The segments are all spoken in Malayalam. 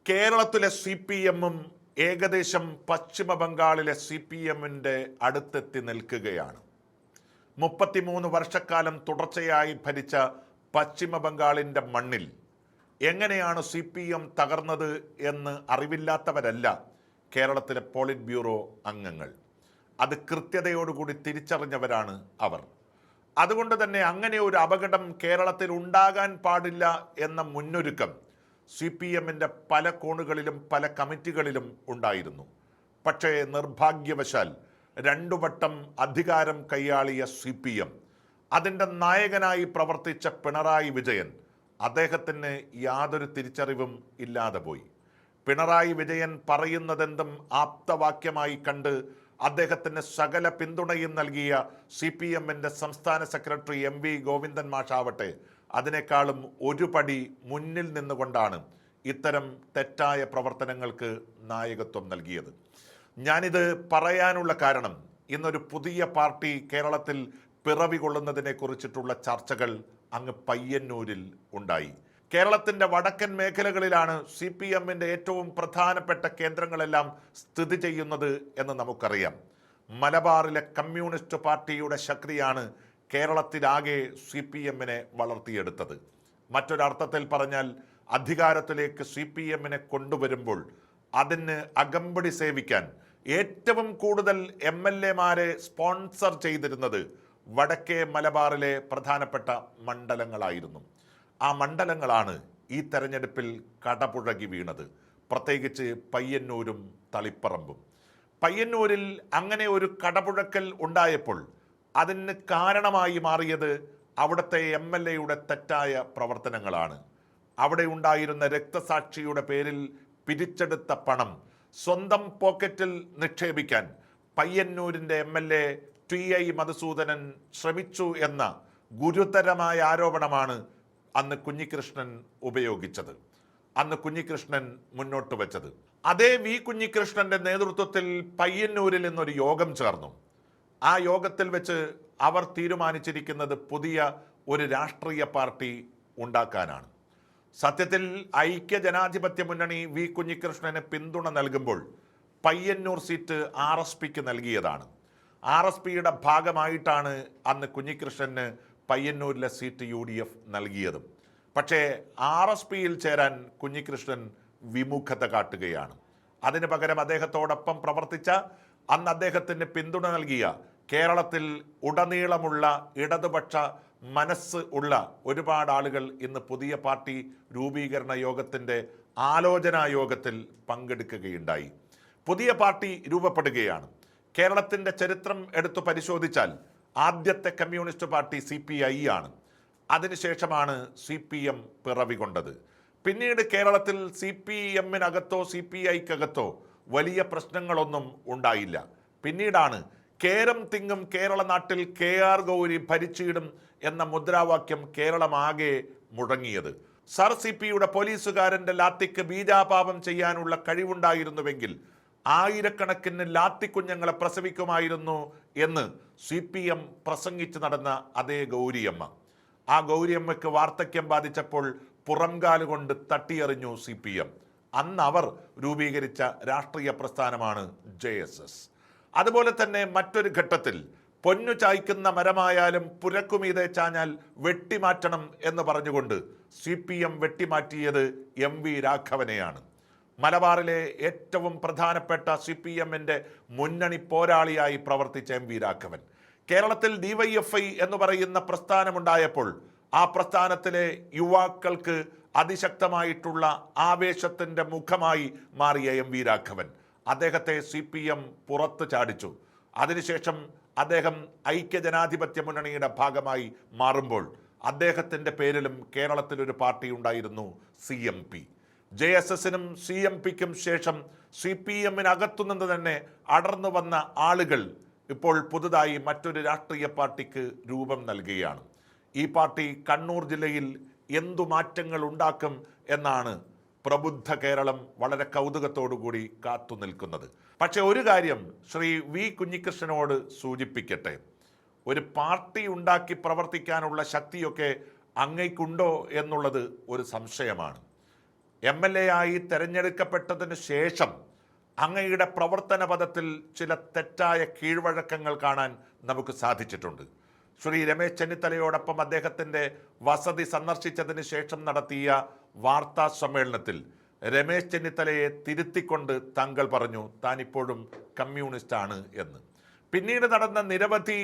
കേരളത്തിലെ CPM-ഉം ഏകദേശം പശ്ചിമ ബംഗാളിലെ CPM-ന്റെ അടുത്തെത്തി നിൽക്കുകയാണ്. 33 വർഷക്കാലം തുടർച്ചയായി ഭരിച്ച പശ്ചിമ ബംഗാളിൻ്റെ മണ്ണിൽ എങ്ങനെയാണ് CPM തകർന്നത് എന്ന് അറിവില്ലാത്തവരല്ല കേരളത്തിലെ പോളിറ്റ് ബ്യൂറോ അംഗങ്ങൾ. അത് കൃത്യതയോടുകൂടി തിരിച്ചറിഞ്ഞവരാണ് അവർ. അതുകൊണ്ട് തന്നെ അങ്ങനെ ഒരു അപകടം കേരളത്തിൽ ഉണ്ടാകാൻ പാടില്ല എന്ന മുന്നൊരുക്കം CPM-ന്റെ പല കോണുകളിലും പല കമ്മിറ്റികളിലും ഉണ്ടായിരുന്നു. പക്ഷേ നിർഭാഗ്യവശാൽ 2 വട്ടം അധികാരം കൈയാളിയ CPM, അതിൻ്റെ നായകനായി പ്രവർത്തിച്ച പിണറായി വിജയൻ, അദ്ദേഹത്തിന് യാതൊരു തിരിച്ചറിവും ഇല്ലാതെ പോയി. പിണറായി വിജയൻ പറയുന്നതെന്തും ആപ്തവാക്യമായി കണ്ട് അദ്ദേഹത്തിന് സകല പിന്തുണയും നൽകിയ CPM-ന്റെ സംസ്ഥാന സെക്രട്ടറി MV ഗോവിന്ദൻ മാഷാവട്ടെ അതിനേക്കാളും ഒരു പടി മുന്നിൽ നിന്നുകൊണ്ടാണ് ഇത്തരം തെറ്റായ പ്രവർത്തനങ്ങൾക്ക് നായകത്വം നൽകിയത്. ഞാനിത് പറയാനുള്ള കാരണം, ഇന്നൊരു പുതിയ പാർട്ടി കേരളത്തിൽ പിറവി കൊള്ളുന്നതിനെ കുറിച്ചിട്ടുള്ള ചർച്ചകൾ അങ്ങ് പയ്യന്നൂരിൽ ഉണ്ടായി. കേരളത്തിൻ്റെ വടക്കൻ മേഖലകളിലാണ് CPM-ന്റെ ഏറ്റവും പ്രധാനപ്പെട്ട കേന്ദ്രങ്ങളെല്ലാം സ്ഥിതി ചെയ്യുന്നത് എന്ന് നമുക്കറിയാം. മലബാറിലെ കമ്മ്യൂണിസ്റ്റ് പാർട്ടിയുടെ ശക്തിയാണ് കേരളത്തിലാകെ CPM-നെ വളർത്തിയെടുത്തത്. മറ്റൊരർത്ഥത്തിൽ പറഞ്ഞാൽ അധികാരത്തിലേക്ക് CPM-നെ കൊണ്ടുവരുമ്പോൾ അതിന് അകമ്പടി സേവിക്കാൻ ഏറ്റവും കൂടുതൽ MLA-മാരെ സ്പോൺസർ ചെയ്തിരുന്നത് വടക്കേ മലബാറിലെ പ്രധാനപ്പെട്ട മണ്ഡലങ്ങളായിരുന്നു. ആ മണ്ഡലങ്ങളാണ് ഈ തെരഞ്ഞെടുപ്പിൽ കടപുഴകി വീണത്, പ്രത്യേകിച്ച് പയ്യന്നൂരും തളിപ്പറമ്പും. പയ്യന്നൂരിൽ അങ്ങനെ ഒരു കടപുഴക്കൽ ഉണ്ടായപ്പോൾ അതിന് കാരണമായി മാറിയത് അവിടുത്തെ MLA-യുടെ തെറ്റായ പ്രവർത്തനങ്ങളാണ്. അവിടെ ഉണ്ടായിരുന്ന രക്തസാക്ഷിയുടെ പേരിൽ പിരിച്ചെടുത്ത പണം സ്വന്തം പോക്കറ്റിൽ നിക്ഷേപിക്കാൻ പയ്യന്നൂരിൻ്റെ MLA TI മധുസൂദനൻ ശ്രമിച്ചു എന്ന ഗുരുതരമായ ആരോപണമാണ് അന്ന് കുഞ്ഞികൃഷ്ണൻ ഉപയോഗിച്ചത്, അന്ന് കുഞ്ഞികൃഷ്ണൻ മുന്നോട്ട് വെച്ചത്. അതേ വി കുഞ്ഞികൃഷ്ണന്റെ നേതൃത്വത്തിൽ പയ്യന്നൂരിൽ നിന്നൊരു യോഗം ചേർന്നു. ആ യോഗത്തിൽ വെച്ച് അവർ തീരുമാനിച്ചിരിക്കുന്നത് പുതിയ ഒരു രാഷ്ട്രീയ പാർട്ടി ഉണ്ടാക്കാനാണ്. സത്യത്തിൽ ഐക്യ ജനാധിപത്യ മുന്നണി വി കുഞ്ഞികൃഷ്ണന് പിന്തുണ നൽകുമ്പോൾ പയ്യന്നൂർ സീറ്റ് RSPക്ക് നൽകിയതാണ്. RSPയുടെ ഭാഗമായിട്ടാണ് അന്ന് കുഞ്ഞികൃഷ്ണന് പയ്യന്നൂരിലെ സീറ്റ് UDF നൽകിയതും. പക്ഷേ RSPയിൽ ചേരാൻ കുഞ്ഞികൃഷ്ണൻ വിമുഖത കാട്ടുകയാണ്. അതിന് പകരം അദ്ദേഹത്തോടൊപ്പം പ്രവർത്തിച്ച, അന്ന് അദ്ദേഹത്തിന് പിന്തുണ നൽകിയ, കേരളത്തിൽ ഉടനീളമുള്ള ഇടതുപക്ഷ മനസ്സ് ഉള്ള ഒരുപാട് ആളുകൾ ഇന്ന് പുതിയ പാർട്ടി രൂപീകരണ യോഗത്തിൻ്റെ ആലോചനാ യോഗത്തിൽ പങ്കെടുക്കുകയുണ്ടായി. പുതിയ പാർട്ടി രൂപപ്പെടുകയാണ്. കേരളത്തിൻ്റെ ചരിത്രം എടുത്തു പരിശോധിച്ചാൽ ആദ്യത്തെ കമ്മ്യൂണിസ്റ്റ് പാർട്ടി CPI ആണ്. അതിനുശേഷമാണ് CPM പിറവി കൊണ്ടത്. പിന്നീട് കേരളത്തിൽ CPM-നകത്തോ CPI-ക്കകത്തോ വലിയ പ്രശ്നങ്ങളൊന്നും ഉണ്ടായില്ല. പിന്നീടാണ് കേരം തിങ്ങും കേരള നാട്ടിൽ KR ഗൗരി ഭരിച്ചിടും എന്ന മുദ്രാവാക്യം കേരളമാകെ മുഴങ്ങിയത്. സർ CP-യുടെ പോലീസുകാരൻ്റെ ലാത്തിക്ക് ബീജാപാപം ചെയ്യാനുള്ള കഴിവുണ്ടായിരുന്നുവെങ്കിൽ ആയിരക്കണക്കിന് ലാത്തിക്കുഞ്ഞുങ്ങളെ പ്രസവിക്കുമായിരുന്നു എന്ന് CPM പ്രസംഗിച്ച് നടന്ന അതേ ഗൗരിയമ്മ. ആ ഗൗരിയമ്മയ്ക്ക് വാർദ്ധക്യം ബാധിച്ചപ്പോൾ പുറംകാലുകൊണ്ട് തട്ടിയെറിഞ്ഞു CPM. അന്ന് അവർ രൂപീകരിച്ച രാഷ്ട്രീയ പ്രസ്ഥാനമാണ് JSS. അതുപോലെ തന്നെ മറ്റൊരു ഘട്ടത്തിൽ പൊന്നു ചായ്ക്കുന്ന മരമായാലും പുരക്കുമീതെ ചാഞ്ഞാൽ വെട്ടിമാറ്റണം എന്ന് പറഞ്ഞുകൊണ്ട് CPM വെട്ടിമാറ്റിയത് MV രാഘവനെയാണ്. മലബാറിലെ ഏറ്റവും പ്രധാനപ്പെട്ട CPM-ന്റെ മുന്നണി പോരാളിയായി പ്രവർത്തിച്ച MV രാഘവൻ കേരളത്തിൽ DYFI എന്ന് പറയുന്ന പ്രസ്ഥാനമുണ്ടായപ്പോൾ ആ പ്രസ്ഥാനത്തിലെ യുവാക്കൾക്ക് അതിശക്തമായിട്ടുള്ള ആവേശത്തിൻ്റെ മുഖമായി മാറിയ MV രാഘവൻ അദ്ദേഹത്തെ CPM പുറത്ത് ചാടിച്ചു. അതിനുശേഷം അദ്ദേഹം ഐക്യ ജനാധിപത്യ മുന്നണിയുടെ ഭാഗമായി മാറുമ്പോൾ അദ്ദേഹത്തിൻ്റെ പേരിലും കേരളത്തിലൊരു പാർട്ടി ഉണ്ടായിരുന്നു CMP. JSS-നും CMP-ക്കും ശേഷം CPM-നകത്തുനിന്ന് തന്നെ അടർന്നു വന്ന ആളുകൾ ഇപ്പോൾ പുതുതായി മറ്റൊരു രാഷ്ട്രീയ പാർട്ടിക്ക് രൂപം നൽകുകയാണ്. ഈ പാർട്ടി കണ്ണൂർ ജില്ലയിൽ എന്തു മാറ്റങ്ങൾ ഉണ്ടാക്കും എന്നാണ് പ്രബുദ്ധ കേരളം വളരെ കൗതുകത്തോടുകൂടി കാത്തു നിൽക്കുന്നത്. പക്ഷെ ഒരു കാര്യം ശ്രീ വി കുഞ്ഞികൃഷ്ണനോട് സൂചിപ്പിക്കട്ടെ, ഒരു പാർട്ടി ഉണ്ടാക്കി പ്രവർത്തിക്കാനുള്ള ശക്തിയൊക്കെ അങ്ങേക്കുണ്ടോ എന്നുള്ളത് ഒരു സംശയമാണ്. MLA ആയി തെരഞ്ഞെടുക്കപ്പെട്ടതിന് ശേഷം അങ്ങയുടെ പ്രവർത്തന പദത്തിൽ ചില തെറ്റായ കീഴ്വഴക്കങ്ങൾ കാണാൻ നമുക്ക് സാധിച്ചിട്ടുണ്ട്. ശ്രീ രമേശ് ചെന്നിത്തലയോടൊപ്പം അദ്ദേഹത്തിൻ്റെ വസതി സന്ദർശിച്ചതിന് ശേഷം നടത്തിയ വാർത്താ സമ്മേളനത്തിൽ രമേശ് ചെന്നിത്തലയെ തിരുത്തിക്കൊണ്ട് താങ്കൾ പറഞ്ഞു താൻ ഇപ്പോഴും കമ്മ്യൂണിസ്റ്റാണ് എന്ന്. പിന്നീട് നടന്ന നിരവധി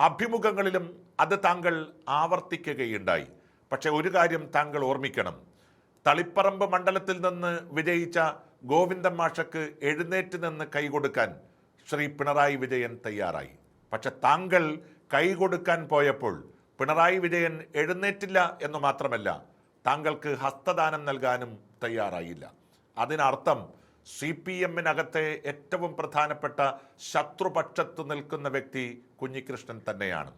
അഭിമുഖങ്ങളിലും അത് താങ്കൾ ആവർത്തിക്കുകയുണ്ടായി. പക്ഷെ ഒരു കാര്യം താങ്കൾ ഓർമ്മിക്കണം, തളിപ്പറമ്പ് മണ്ഡലത്തിൽ നിന്ന് വിജയിച്ച ഗോവിന്ദൻ മാഷക്ക് എഴുന്നേറ്റ് നിന്ന് കൈകൊടുക്കാൻ ശ്രീ പിണറായി വിജയൻ തയ്യാറായി. പക്ഷെ താങ്കൾ കൈകൊടുക്കാൻ പോയപ്പോൾ പിണറായി വിജയൻ എഴുന്നേറ്റില്ല എന്ന് മാത്രമല്ല, താങ്കൾക്ക് ഹസ്തദാനം നൽകാനും തയ്യാറായില്ല. അതിനർത്ഥം CPM-നകത്തെ ഏറ്റവും പ്രധാനപ്പെട്ട ശത്രുപക്ഷത്ത് നിൽക്കുന്ന വ്യക്തി കുഞ്ഞികൃഷ്ണൻ തന്നെയാണ്.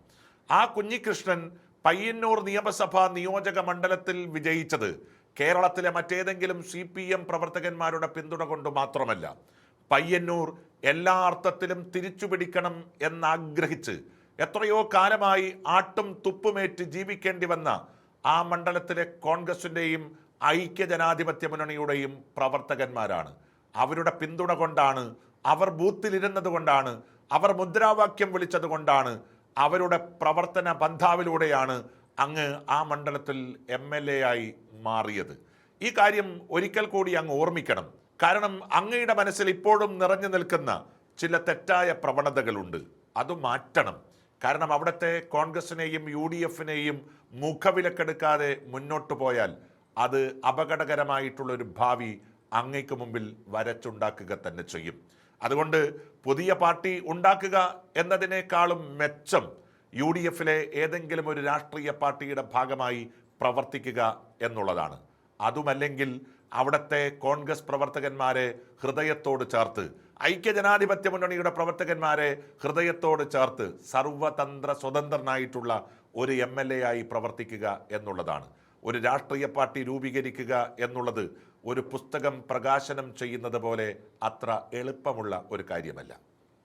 ആ കുഞ്ഞികൃഷ്ണൻ പയ്യന്നൂർ നിയമസഭാ നിയോജക മണ്ഡലത്തിൽ വിജയിച്ചത് കേരളത്തിലെ മറ്റേതെങ്കിലും CPM പ്രവർത്തകന്മാരുടെ പിന്തുണ കൊണ്ട് മാത്രമല്ല, പയ്യന്നൂർ എല്ലാ അർത്ഥത്തിലും തിരിച്ചുപിടിക്കണം എന്നാഗ്രഹിച്ച് എത്രയോ കാലമായി ആട്ടും തുപ്പുമേറ്റ് ജീവിക്കേണ്ടി വന്ന ആ മണ്ഡലത്തിലെ കോൺഗ്രസിൻ്റെയും ഐക്യജനാധിപത്യ മുന്നണിയുടെയും പ്രവർത്തകന്മാരാണ്. അവരുടെ പിന്തുണ കൊണ്ടാണ്, അവർ ബൂത്തിലിരുന്നത് കൊണ്ടാണ്, അവർ മുദ്രാവാക്യം വിളിച്ചത് കൊണ്ടാണ്, അവരുടെ പ്രവർത്തന പന്ഥാവിലൂടെയാണ് അങ്ങ് ആ മണ്ഡലത്തിൽ MLA ആയി മാറിയത്. ഈ കാര്യം ഒരിക്കൽ കൂടി അങ്ങ് ഓർമ്മിക്കണം. കാരണം അങ്ങയുടെ മനസ്സിൽ ഇപ്പോഴും നിറഞ്ഞു നിൽക്കുന്ന ചില തെറ്റായ പ്രവണതകളുണ്ട്. അത് മാറ്റണം. കാരണം അവിടുത്തെ കോൺഗ്രസിനെയും UDF-നെയും മുഖവിലക്കെടുക്കാതെ മുന്നോട്ട് പോയാൽ അത് അപകടകരമായിട്ടുള്ളൊരു ഭാവി അങ്ങയ്ക്ക് മുമ്പിൽ വരച്ചുണ്ടാക്കുക തന്നെ ചെയ്യും. അതുകൊണ്ട് പുതിയ പാർട്ടി ഉണ്ടാക്കുക എന്നതിനേക്കാളും മെച്ചം UDF-ലെ ഏതെങ്കിലും ഒരു രാഷ്ട്രീയ പാർട്ടിയുടെ ഭാഗമായി പ്രവർത്തിക്കുക എന്നുള്ളതാണ്. അതുമല്ലെങ്കിൽ അവിടുത്തെ കോൺഗ്രസ് പ്രവർത്തകന്മാരെ ഹൃദയത്തോട് ചേർത്ത്, ഐക്യജനാധിപത്യ മുന്നണിയുടെ പ്രവർത്തകന്മാരെ ഹൃദയത്തോട് ചേർത്ത് സർവതന്ത്ര സ്വതന്ത്രനായിട്ടുള്ള ഒരു MLA ആയി പ്രവർത്തിക്കുക എന്നുള്ളതാണ്. ഒരു രാഷ്ട്രീയ പാർട്ടി രൂപീകരിക്കുക എന്നുള്ളത് ഒരു പുസ്തകം പ്രകാശനം ചെയ്യുന്നത് പോലെ അത്ര എളുപ്പമുള്ള ഒരു കാര്യമല്ല.